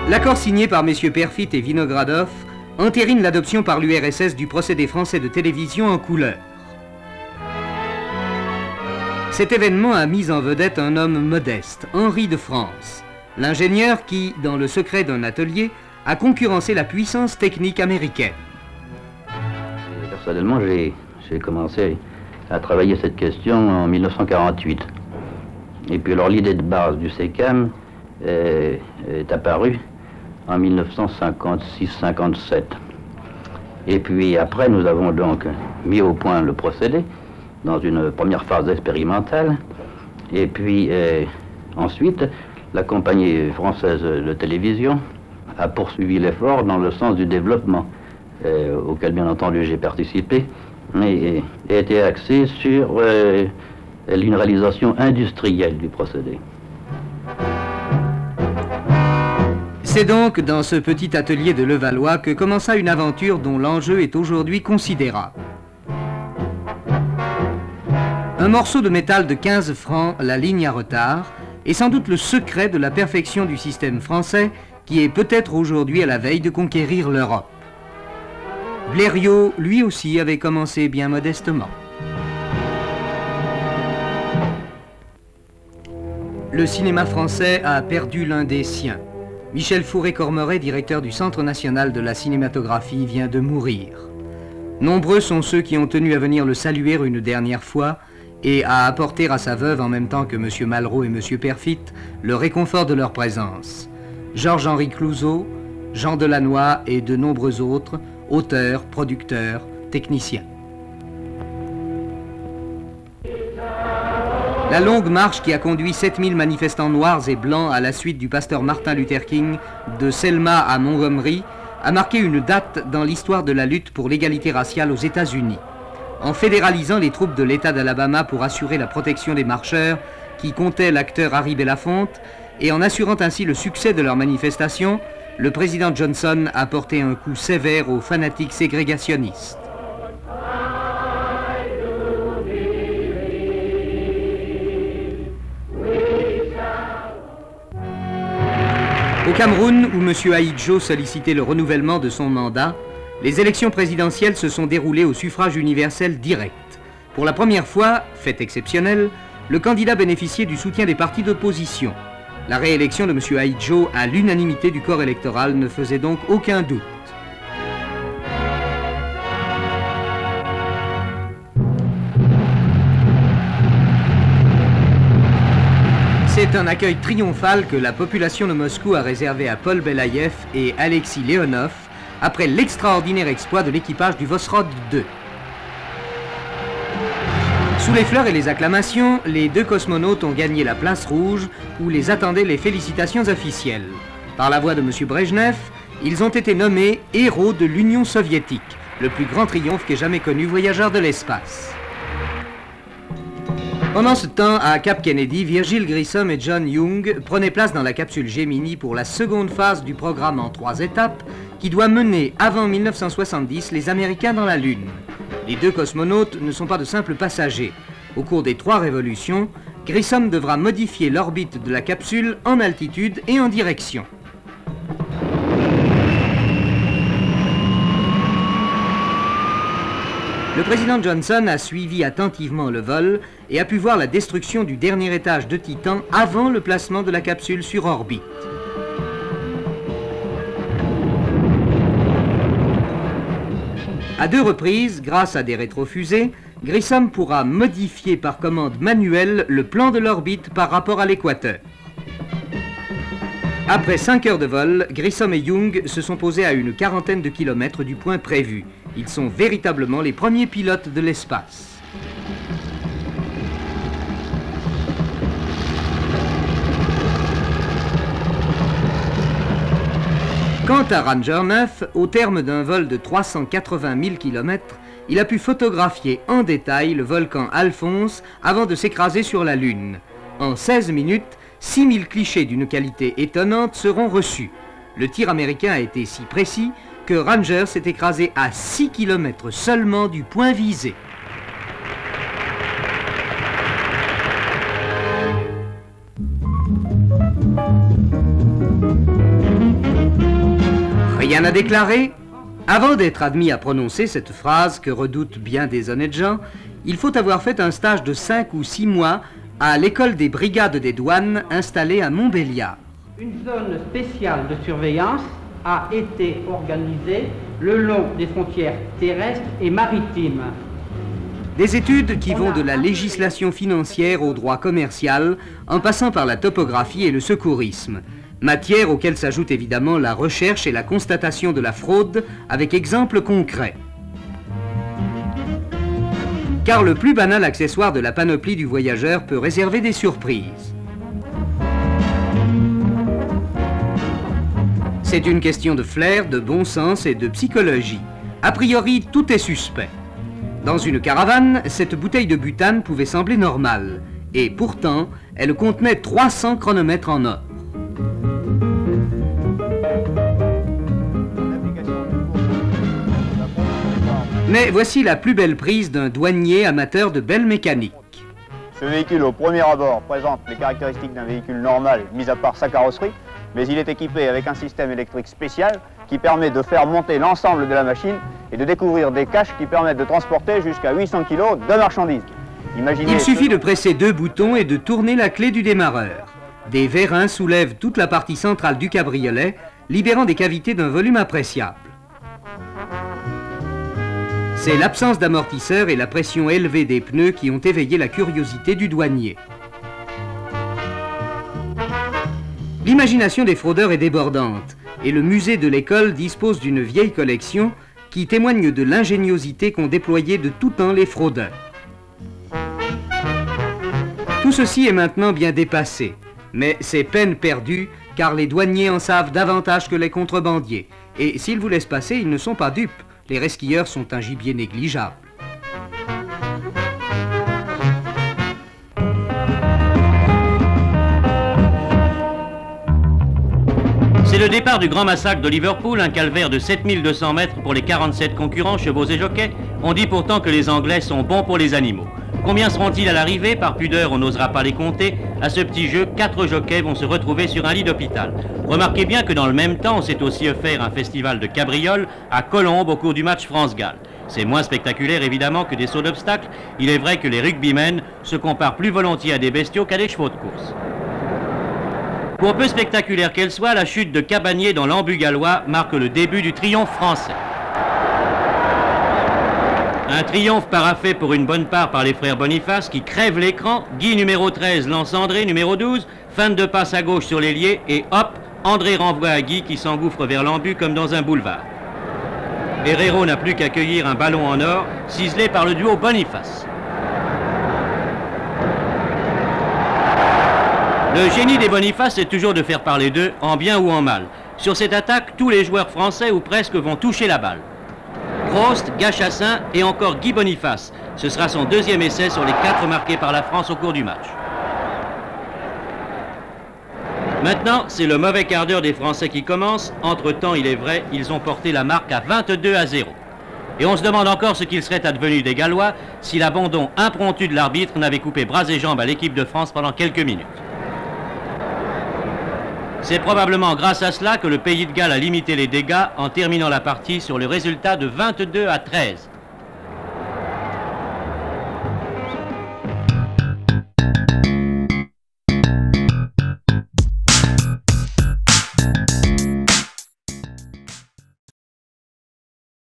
L'accord signé par messieurs Perfit et Vinogradov entérine l'adoption par l'URSS du procédé français de télévision en couleur. Cet événement a mis en vedette un homme modeste, Henri de France, l'ingénieur qui, dans le secret d'un atelier, a concurrencé la puissance technique américaine. Personnellement, j'ai commencé à travailler cette question en 1948. Et puis alors l'idée de base du SECAM est apparue en 1956-57. Et puis après, nous avons donc mis au point le procédé dans une première phase expérimentale. Et puis ensuite, la compagnie française de télévision a poursuivi l'effort dans le sens du développement, auquel bien entendu j'ai participé, mais a été axé sur une réalisation industrielle du procédé. C'est donc dans ce petit atelier de Levallois que commença une aventure dont l'enjeu est aujourd'hui considérable. Un morceau de métal de 15 francs, la ligne à retard, est sans doute le secret de la perfection du système français qui est peut-être aujourd'hui à la veille de conquérir l'Europe. Blériot, lui aussi, avait commencé bien modestement. Le cinéma français a perdu l'un des siens. Michel Fauré-Cormeret, directeur du Centre national de la cinématographie, vient de mourir. Nombreux sont ceux qui ont tenu à venir le saluer une dernière fois et à apporter à sa veuve, en même temps que M. Malraux et M. Perfit, le réconfort de leur présence. Georges-Henri Clouzot, Jean Delannoy et de nombreux autres, auteurs, producteurs, techniciens. La longue marche qui a conduit 7000 manifestants noirs et blancs à la suite du pasteur Martin Luther King de Selma à Montgomery a marqué une date dans l'histoire de la lutte pour l'égalité raciale aux États-Unis. En fédéralisant les troupes de l'État d'Alabama pour assurer la protection des marcheurs qui comptaient l'acteur Harry Belafonte et en assurant ainsi le succès de leur manifestation, le président Johnson a porté un coup sévère aux fanatiques ségrégationnistes. Au Cameroun, où M. Ahidjo sollicitait le renouvellement de son mandat, les élections présidentielles se sont déroulées au suffrage universel direct. Pour la première fois, fait exceptionnel, le candidat bénéficiait du soutien des partis d'opposition. La réélection de M. Ahidjo à l'unanimité du corps électoral ne faisait donc aucun doute. C'est un accueil triomphal que la population de Moscou a réservé à Paul Belaïev et Alexis Leonov après l'extraordinaire exploit de l'équipage du Vosrod 2. Sous les fleurs et les acclamations, les deux cosmonautes ont gagné la place rouge où les attendaient les félicitations officielles. Par la voix de M. Brejnev, ils ont été nommés héros de l'Union soviétique, le plus grand triomphe qu'ait jamais connu voyageur de l'espace. Pendant ce temps, à Cap Kennedy, Virgil Grissom et John Young prenaient place dans la capsule Gemini pour la seconde phase du programme en 3 étapes qui doit mener, avant 1970, les Américains dans la Lune. Les deux cosmonautes ne sont pas de simples passagers. Au cours des 3 révolutions, Grissom devra modifier l'orbite de la capsule en altitude et en direction. Le président Johnson a suivi attentivement le vol et a pu voir la destruction du dernier étage de Titan avant le placement de la capsule sur orbite. À 2 reprises, grâce à des rétrofusées, Grissom pourra modifier par commande manuelle le plan de l'orbite par rapport à l'équateur. Après 5 heures de vol, Grissom et Young se sont posés à une 40aine de kilomètres du point prévu. Ils sont véritablement les premiers pilotes de l'espace. Quant à Ranger 9, au terme d'un vol de 380 000 km, il a pu photographier en détail le volcan Alphonse avant de s'écraser sur la Lune. En 16 minutes, 6000 clichés d'une qualité étonnante seront reçus. Le tir américain a été si précis que Ranger s'est écrasé à 6 km seulement du point visé. Rien à déclarer? Avant d'être admis à prononcer cette phrase que redoutent bien des honnêtes gens, il faut avoir fait un stage de 5 ou 6 mois à l'école des brigades des douanes installée à Montbéliard. Une zone spéciale de surveillance a été organisée le long des frontières terrestres et maritimes. Des études qui vont de la législation financière au droit commercial, en passant par la topographie et le secourisme. Matière auxquelles s'ajoute évidemment la recherche et la constatation de la fraude avec exemples concrets. Car le plus banal accessoire de la panoplie du voyageur peut réserver des surprises. C'est une question de flair, de bon sens et de psychologie. A priori, tout est suspect. Dans une caravane, cette bouteille de butane pouvait sembler normale. Et pourtant, elle contenait 300 chronomètres en or. Mais voici la plus belle prise d'un douanier amateur de belle mécanique. Ce véhicule au premier abord présente les caractéristiques d'un véhicule normal, mis à part sa carrosserie, mais il est équipé avec un système électrique spécial qui permet de faire monter l'ensemble de la machine et de découvrir des caches qui permettent de transporter jusqu'à 800 kg de marchandises. Il suffit de presser 2 boutons et de tourner la clé du démarreur. Des vérins soulèvent toute la partie centrale du cabriolet, libérant des cavités d'un volume appréciable. C'est l'absence d'amortisseur et la pression élevée des pneus qui ont éveillé la curiosité du douanier. L'imagination des fraudeurs est débordante et le musée de l'école dispose d'une vieille collection qui témoigne de l'ingéniosité qu'ont déployée de tout temps les fraudeurs. Tout ceci est maintenant bien dépassé, mais c'est peine perdue car les douaniers en savent davantage que les contrebandiers. Et s'ils vous laissent passer, ils ne sont pas dupes. Les resquilleurs sont un gibier négligeable. C'est le départ du grand massacre de Liverpool, un calvaire de 7200 mètres pour les 47 concurrents, chevaux et jockeys. On dit pourtant que les Anglais sont bons pour les animaux. Combien seront-ils à l'arrivée? Par pudeur, on n'osera pas les compter. À ce petit jeu, 4 jockeys vont se retrouver sur un lit d'hôpital. Remarquez bien que dans le même temps, on s'est aussi offert un festival de cabrioles à Colombes au cours du match France-Galles. C'est moins spectaculaire évidemment que des sauts d'obstacles. Il est vrai que les rugbymen se comparent plus volontiers à des bestiaux qu'à des chevaux de course. Pour peu spectaculaire qu'elle soit, la chute de Cabanier dans l'Embu gallois marque le début du triomphe français. Un triomphe paraphé pour une bonne part par les frères Boniface qui crèvent l'écran. Guy numéro 13 lance André numéro 12, fin de passe à gauche sur l'ailier et hop, André renvoie à Guy qui s'engouffre vers l'embut comme dans un boulevard. Herrero n'a plus qu'à cueillir un ballon en or, ciselé par le duo Boniface. Le génie des Boniface est toujours de faire parler d'eux, en bien ou en mal. Sur cette attaque, tous les joueurs français ou presque vont toucher la balle. Prost, Gachassin et encore Guy Boniface. Ce sera son deuxième essai sur les 4 marqués par la France au cours du match. Maintenant, c'est le mauvais quart d'heure des Français qui commence. Entre-temps, il est vrai, ils ont porté la marque à 22-0. Et on se demande encore ce qu'il serait advenu des Gallois si l'abandon impromptu de l'arbitre n'avait coupé bras et jambes à l'équipe de France pendant quelques minutes. C'est probablement grâce à cela que le pays de Galles a limité les dégâts en terminant la partie sur le résultat de 22-13.